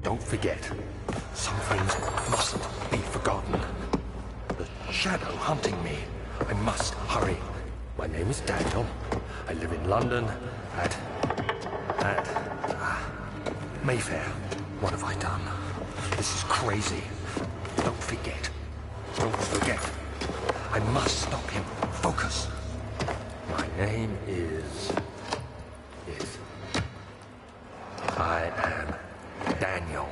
Don't forget. Some things mustn't be forgotten. The shadow hunting me. I must hurry. My name is Daniel. I live in London at Mayfair. What have I done? This is crazy. Don't forget. Don't forget. I must stop him. Focus. My name is... I am Daniel.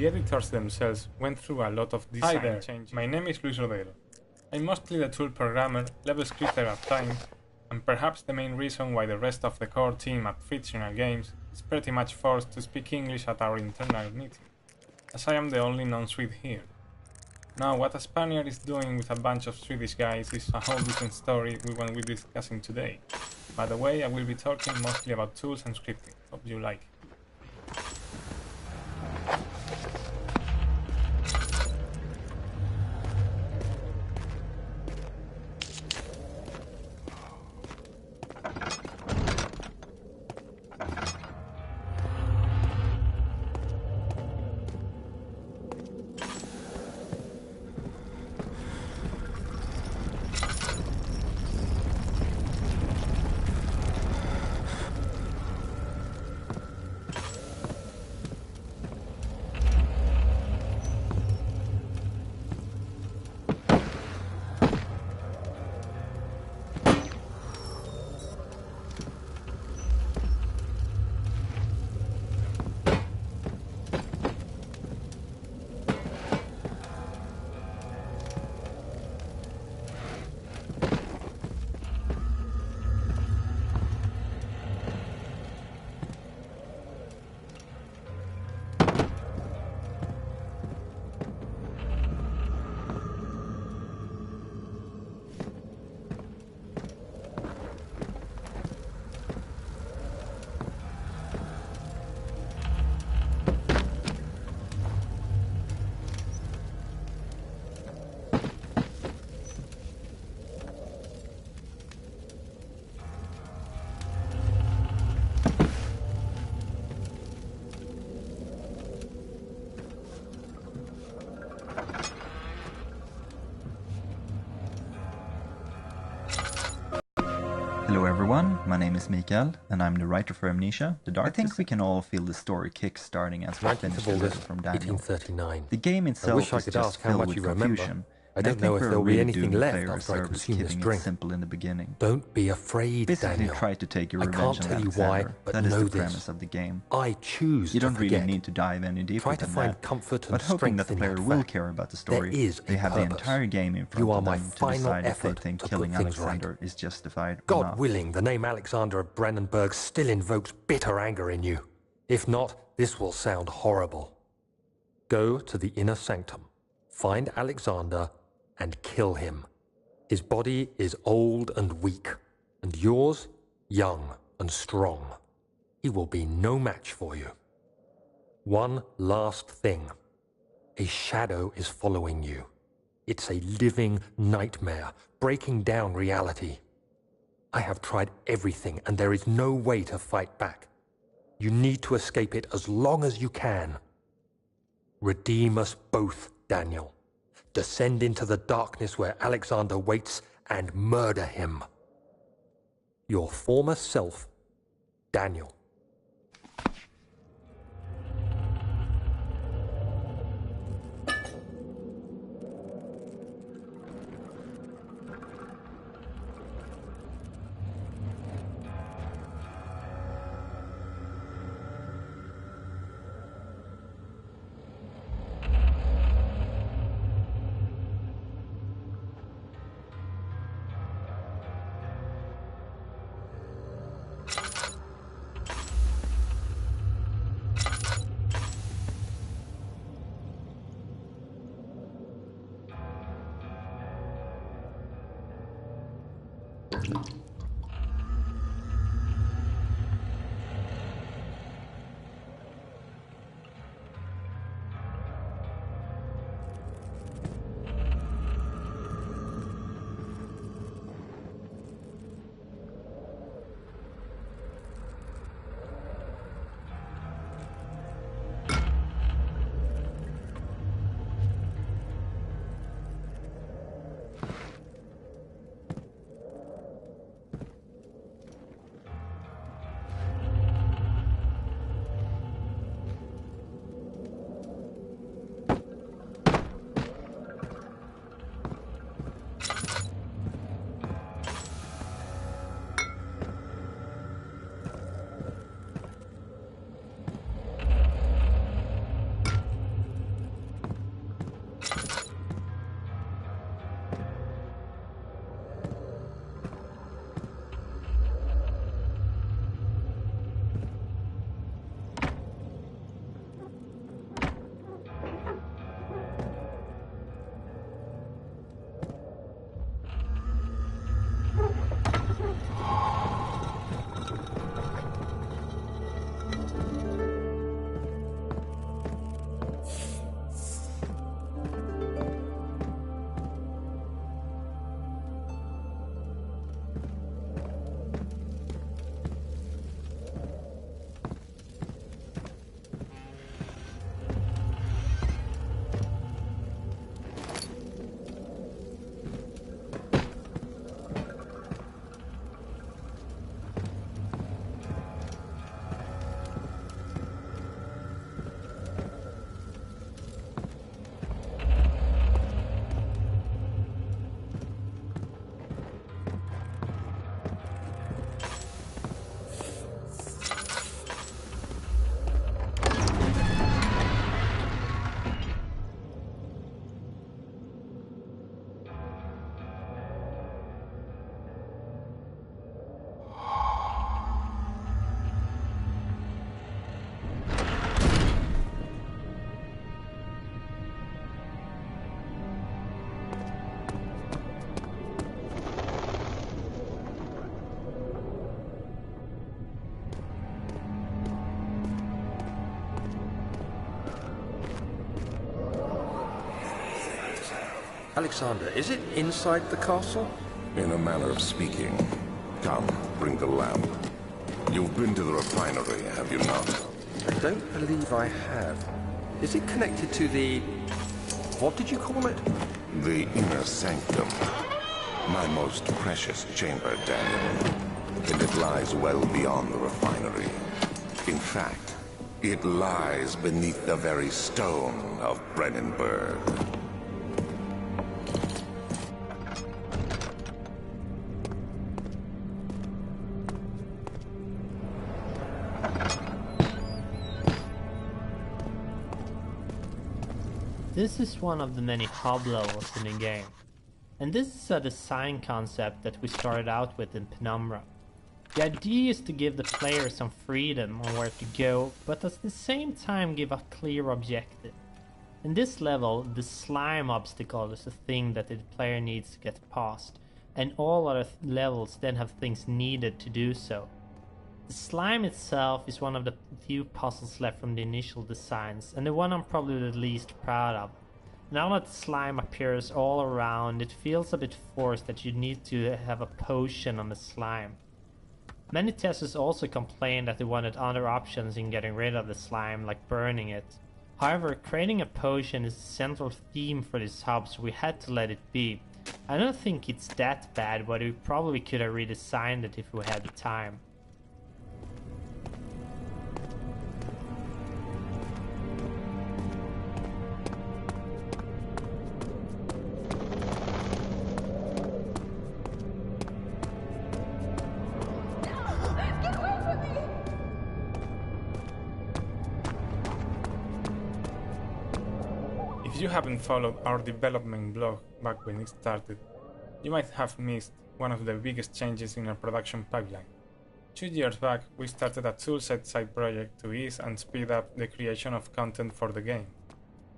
The editors themselves went through a lot of design changes. My name is Luis Rodero. I'm mostly the tool programmer, level scripter at times, and perhaps the main reason why the rest of the core team at Fictional Games is pretty much forced to speak English at our internal meeting, as I am the only non-Swede here. Now, what a Spaniard is doing with a bunch of Swedish guys is a whole different story we won't be discussing today. By the way, I will be talking mostly about tools and scripting. Hope you like it. Hello everyone, my name is Mikael, and I'm the writer for Amnesia, The Dark. I think we can all feel the story kick-starting as we finish the letter from Daniel. 1839. The game itself wish I is could just ask how filled much with you remember. confusion. I don't know if there'll be anything left after I service consume this keeping drink. it simple in the beginning. Don't be afraid, Basically Daniel. try to take your I revenge can't on tell you Alexander. why, but that is know the this. premise of the game. I choose You don't to really forget. need to dive any deeper Try to than find that. comfort and But hoping that strength the in player that will fact. care about the story, There is they a have the purpose. entire game in front You are of my them to final decide if they effort think to killing put things Alexander is justified or God not. willing, the name Alexander of Brandenburg still invokes bitter anger in you. If not, this will sound horrible. Go to the inner sanctum, find Alexander, and kill him. His body is old and weak, and yours, young and strong. He will be no match for you. One last thing. A shadow is following you. It's a living nightmare, breaking down reality. I have tried everything, and there is no way to fight back. You need to escape it as long as you can. Redeem us both, Daniel. Descend into the darkness where Alexander waits and murder him. Your former self, Daniel. Alexander, is it inside the castle? In a manner of speaking. Come, bring the lamp. You've been to the refinery, have you not? I don't believe I have. Is it connected to the... what did you call it? The inner sanctum. My most precious chamber, Daniel. And it lies well beyond the refinery. In fact, it lies beneath the very stone of Brennenburg. This is one of the many hub levels in the game, and this is a design concept that we started out with in Penumbra. The idea is to give the player some freedom on where to go, but at the same time give a clear objective. In this level, the slime obstacle is a thing that the player needs to get past, and all other levels then have things needed to do so. The slime itself is one of the few puzzles left from the initial designs, and the one I'm probably the least proud of. Now that slime appears all around, it feels a bit forced that you need to have a potion on the slime. Many testers also complained that they wanted other options in getting rid of the slime, like burning it. However, creating a potion is the central theme for this hub, so we had to let it be. I don't think it's that bad, but we probably could have redesigned it if we had the time. If you haven't followed our development blog back when it started, you might have missed one of the biggest changes in our production pipeline. 2 years back, we started a toolset side project to ease and speed up the creation of content for the game.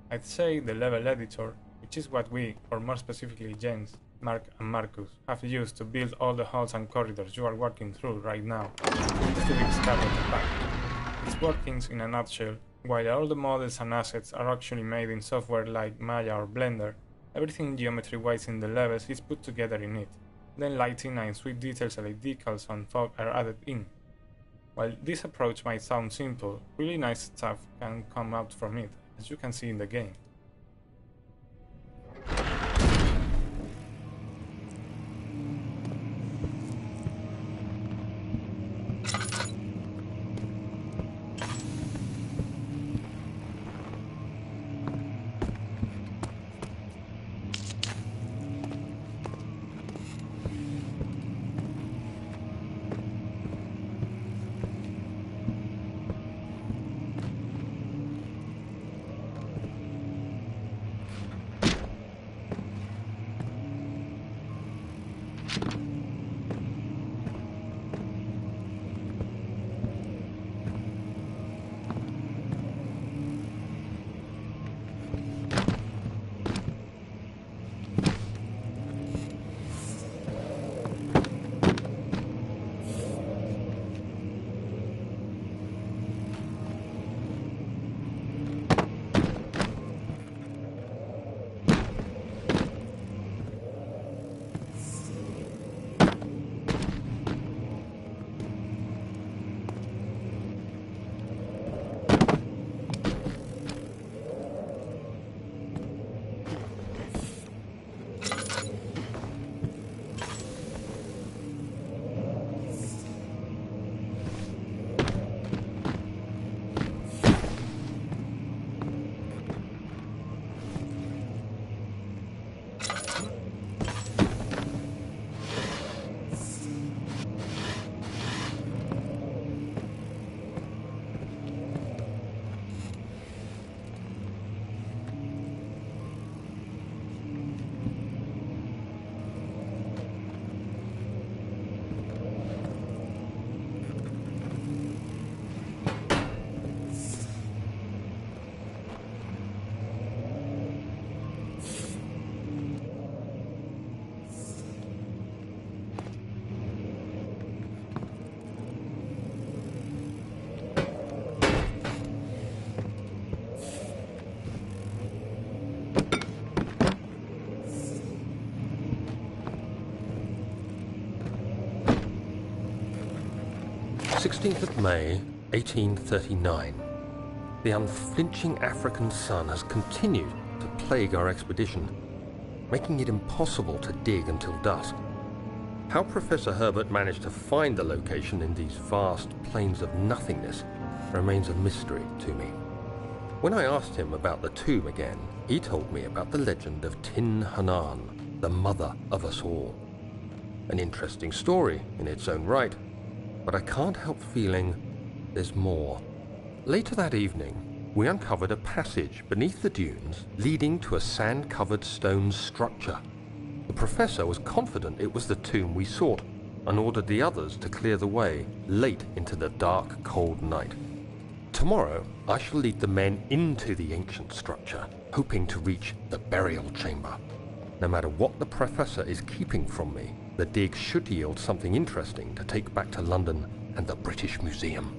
I'd say the level editor, which is what we, or more specifically Jens, Mark and Marcus, have used to build all the halls and corridors you are walking through right now, is the big start of the pack. Its workings in a nutshell: while all the models and assets are actually made in software like Maya or Blender, everything geometry-wise in the levels is put together in it. Then lighting and sweet details like decals and fog are added in. While this approach might sound simple, really nice stuff can come out from it, as you can see in the game. 16th of May, 1839. The unflinching African sun has continued to plague our expedition, making it impossible to dig until dusk. How Professor Herbert managed to find the location in these vast plains of nothingness remains a mystery to me. When I asked him about the tomb again, he told me about the legend of Tin Hanan, the mother of us all. An interesting story in its own right, but I can't help feeling there's more. Later that evening, we uncovered a passage beneath the dunes leading to a sand-covered stone structure. The professor was confident it was the tomb we sought and ordered the others to clear the way late into the dark, cold night. Tomorrow, I shall lead the men into the ancient structure, hoping to reach the burial chamber. No matter what the professor is keeping from me, the dig should yield something interesting to take back to London and the British Museum.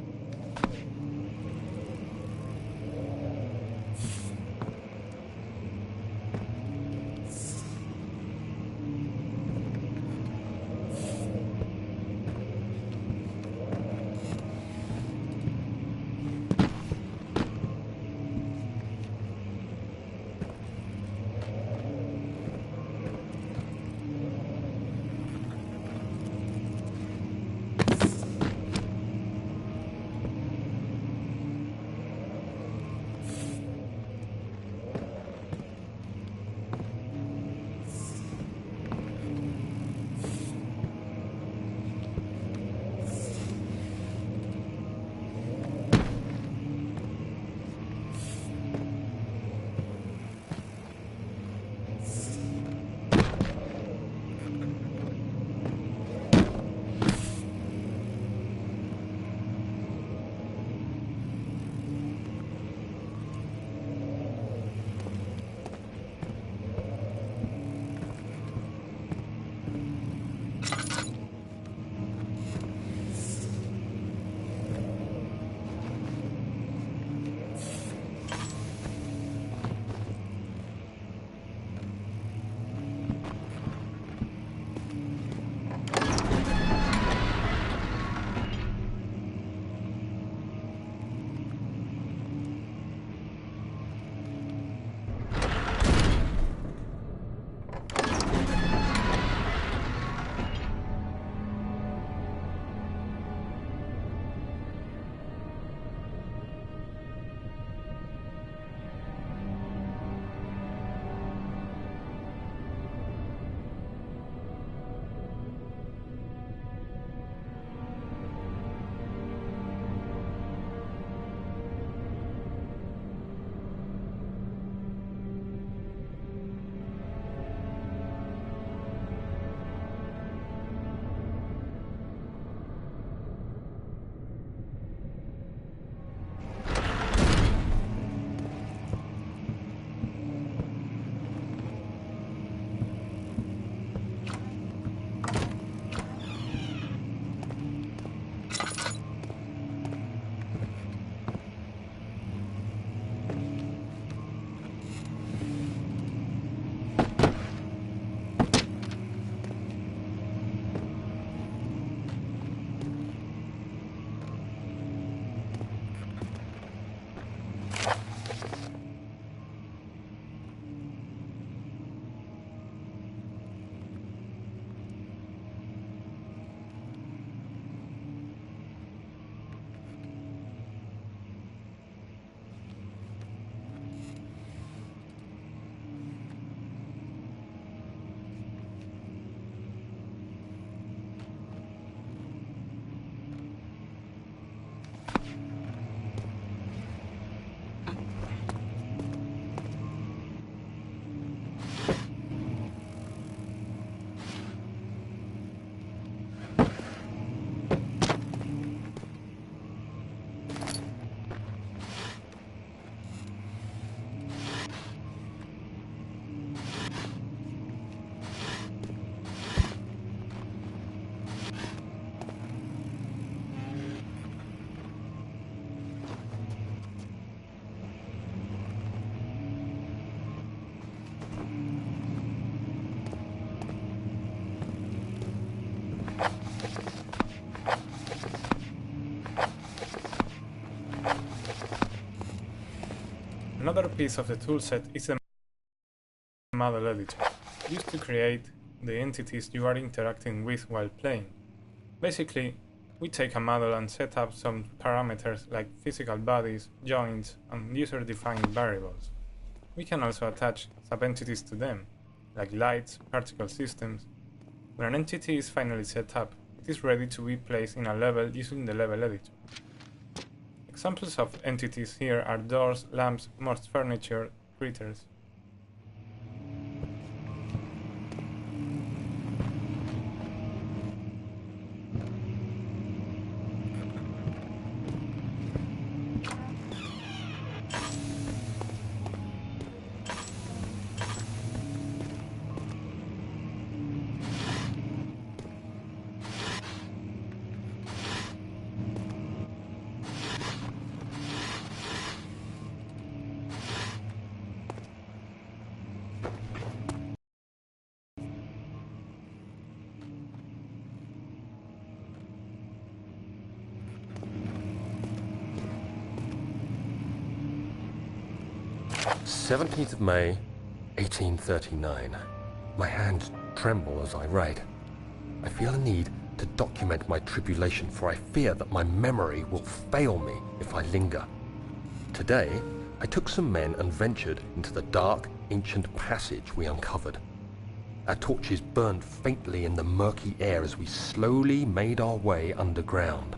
Another piece of the toolset is the model editor, used to create the entities you are interacting with while playing. Basically, we take a model and set up some parameters like physical bodies, joints, and user-defined variables. We can also attach sub-entities to them, like lights, particle systems. When an entity is finally set up, it is ready to be placed in a level using the level editor. Examples of entities here are doors, lamps, most furniture, critters. May 1839. My hands tremble as I write. I feel a need to document my tribulation, for I fear that my memory will fail me if I linger. Today, I took some men and ventured into the dark, ancient passage we uncovered. Our torches burned faintly in the murky air as we slowly made our way underground.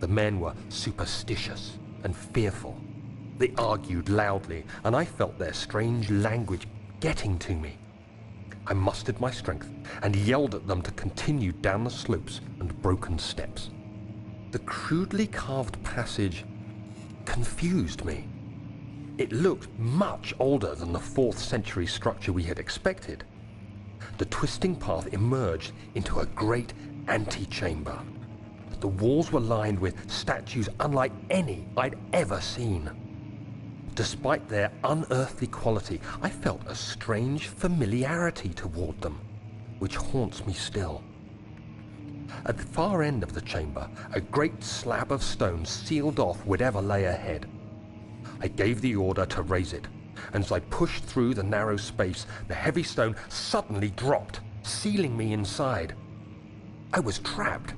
The men were superstitious and fearful. They argued loudly, and I felt their strange language getting to me. I mustered my strength and yelled at them to continue down the slopes and broken steps. The crudely carved passage confused me. It looked much older than the 4th century structure we had expected. The twisting path emerged into a great antechamber. The walls were lined with statues unlike any I'd ever seen. Despite their unearthly quality, I felt a strange familiarity toward them, which haunts me still. At the far end of the chamber, a great slab of stone sealed off whatever lay ahead. I gave the order to raise it, and as I pushed through the narrow space, the heavy stone suddenly dropped, sealing me inside. I was trapped.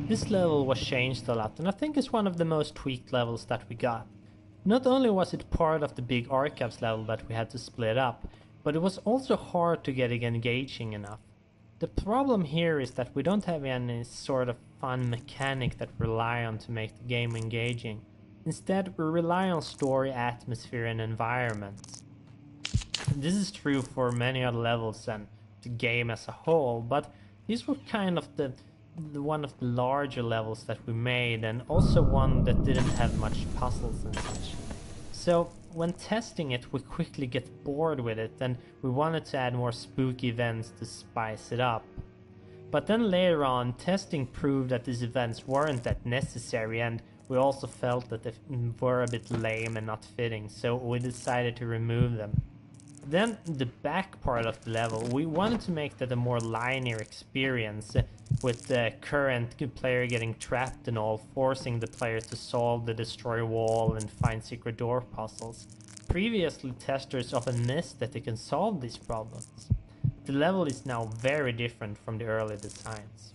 This level was changed a lot, and I think it's one of the most tweaked levels that we got. Not only was it part of the big archives level that we had to split up, but it was also hard to get it engaging enough. The problem here is that we don't have any sort of fun mechanic that we rely on to make the game engaging. Instead, we rely on story, atmosphere, and environments. This is true for many other levels and the game as a whole, but these were kind of the one of the larger levels that we made, and also one that didn't have much puzzles and such. So when testing it, we quickly get bored with it, and we wanted to add more spooky events to spice it up. But then later on, testing proved that these events weren't that necessary, and we also felt that they were a bit lame and not fitting, so we decided to remove them. Then the back part of the level, we wanted to make that a more linear experience, with the current player getting trapped and all, forcing the player to solve the destroy wall and find secret door puzzles. Previously, testers often missed that they can solve these problems. The level is now very different from the early designs.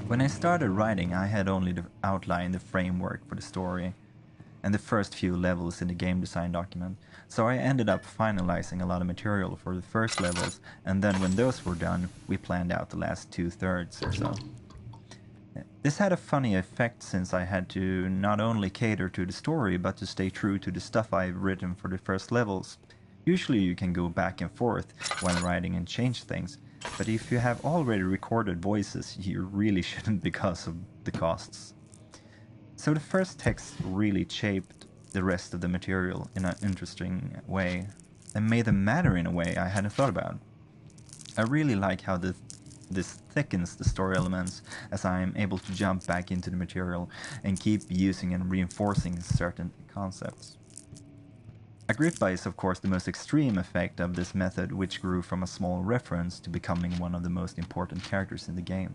When I started writing, I had only outlined the framework for the story and the first few levels in the game design document, so I ended up finalizing a lot of material for the first levels, and then when those were done, we planned out the last 2/3 or so. This had a funny effect since I had to not only cater to the story, but to stay true to the stuff I've written for the first levels. Usually you can go back and forth while writing and change things, but if you have already recorded voices, you really shouldn't because of the costs. So the first text really shaped the rest of the material in an interesting way, and made them matter in a way I hadn't thought about. I really like how this thickens the story elements, as I am able to jump back into the material and keep using and reinforcing certain concepts. Agrippa is of course the most extreme effect of this method, which grew from a small reference to becoming one of the most important characters in the game.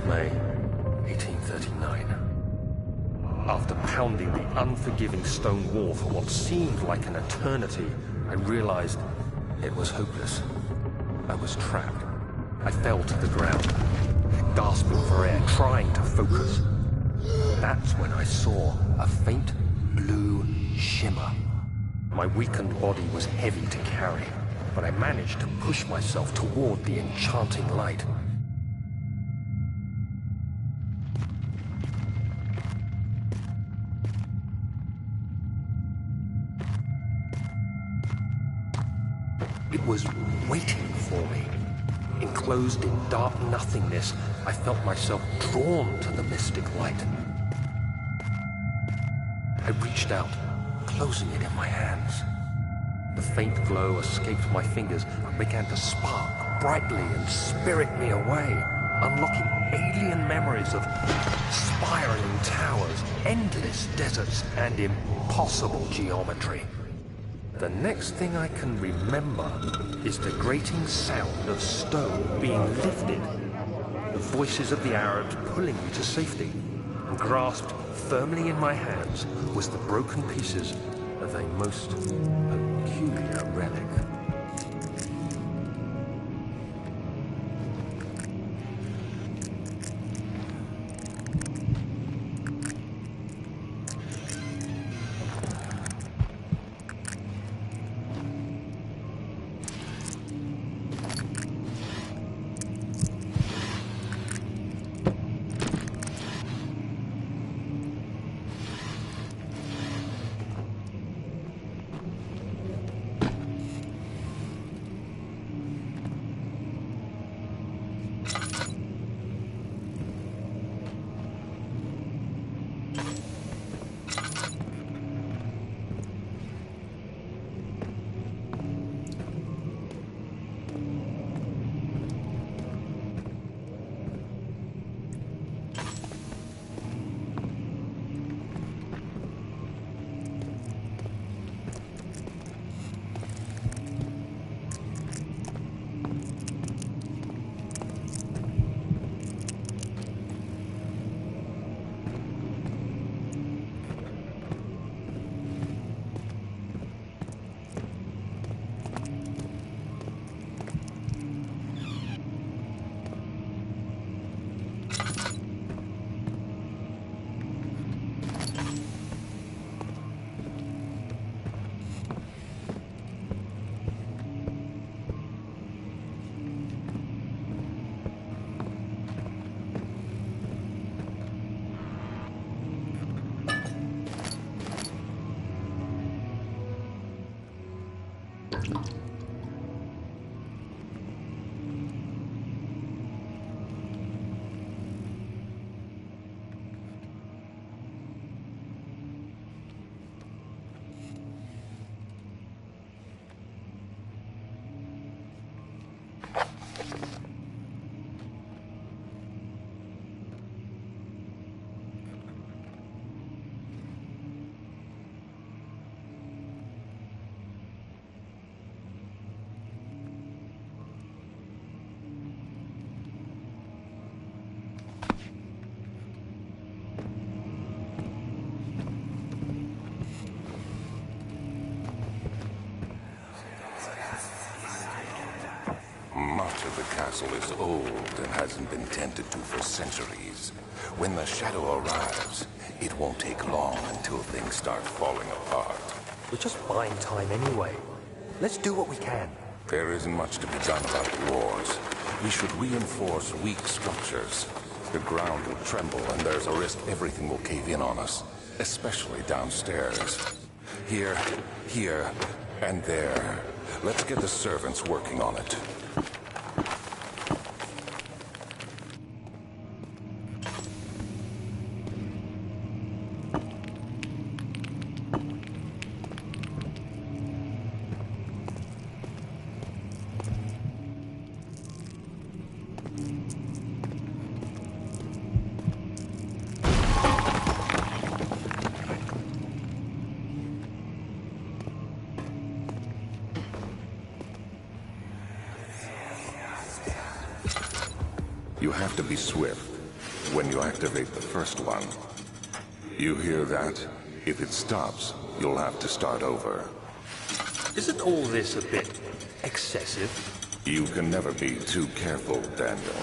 May 1839. After pounding the unforgiving stone wall for what seemed like an eternity, I realized it was hopeless. I was trapped. I fell to the ground, gasping for air, trying to focus. That's when I saw a faint blue shimmer. My weakened body was heavy to carry, but I managed to push myself toward the enchanting light. It was waiting for me. Enclosed in dark nothingness, I felt myself drawn to the mystic light. I reached out, closing it in my hands. The faint glow escaped my fingers and began to spark brightly and spirit me away, unlocking alien memories of spiraling towers, endless deserts, and impossible geometry. The next thing I can remember is the grating sound of stone being lifted, the voices of the Arabs pulling me to safety, and grasped firmly in my hands was the broken pieces of a most peculiar relic. Much of the castle is old and hasn't been tended to for centuries. When the shadow arrives, it won't take long until things start falling apart. We're just buying time anyway. Let's do what we can. There isn't much to be done about wars. We should reinforce weak structures. The ground will tremble and there's a risk everything will cave in on us, especially downstairs. Here, and there. Let's get the servants working on it. You have to be swift when you activate the first one. You hear that? If it stops, you'll have to start over. Isn't all this a bit excessive? You can never be too careful, Daniel.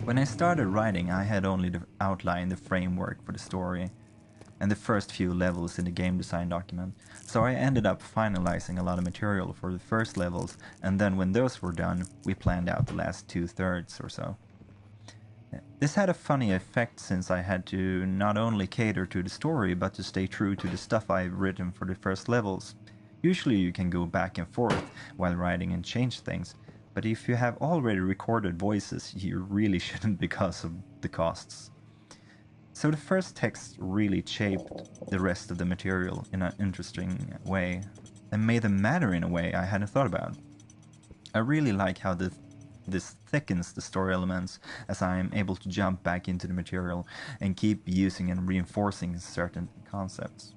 When I started writing, I had only outlined the framework for the story and the first few levels in the game design document, so I ended up finalizing a lot of material for the first levels, and then when those were done, we planned out the last 2/3 or so. This had a funny effect since I had to not only cater to the story, but to stay true to the stuff I've written for the first levels. Usually you can go back and forth while writing and change things, but if you have already recorded voices, you really shouldn't because of the costs. So the first text really shaped the rest of the material in an interesting way, and made them matter in a way I hadn't thought about. I really like how this thickens the story elements, as I am able to jump back into the material and keep using and reinforcing certain concepts.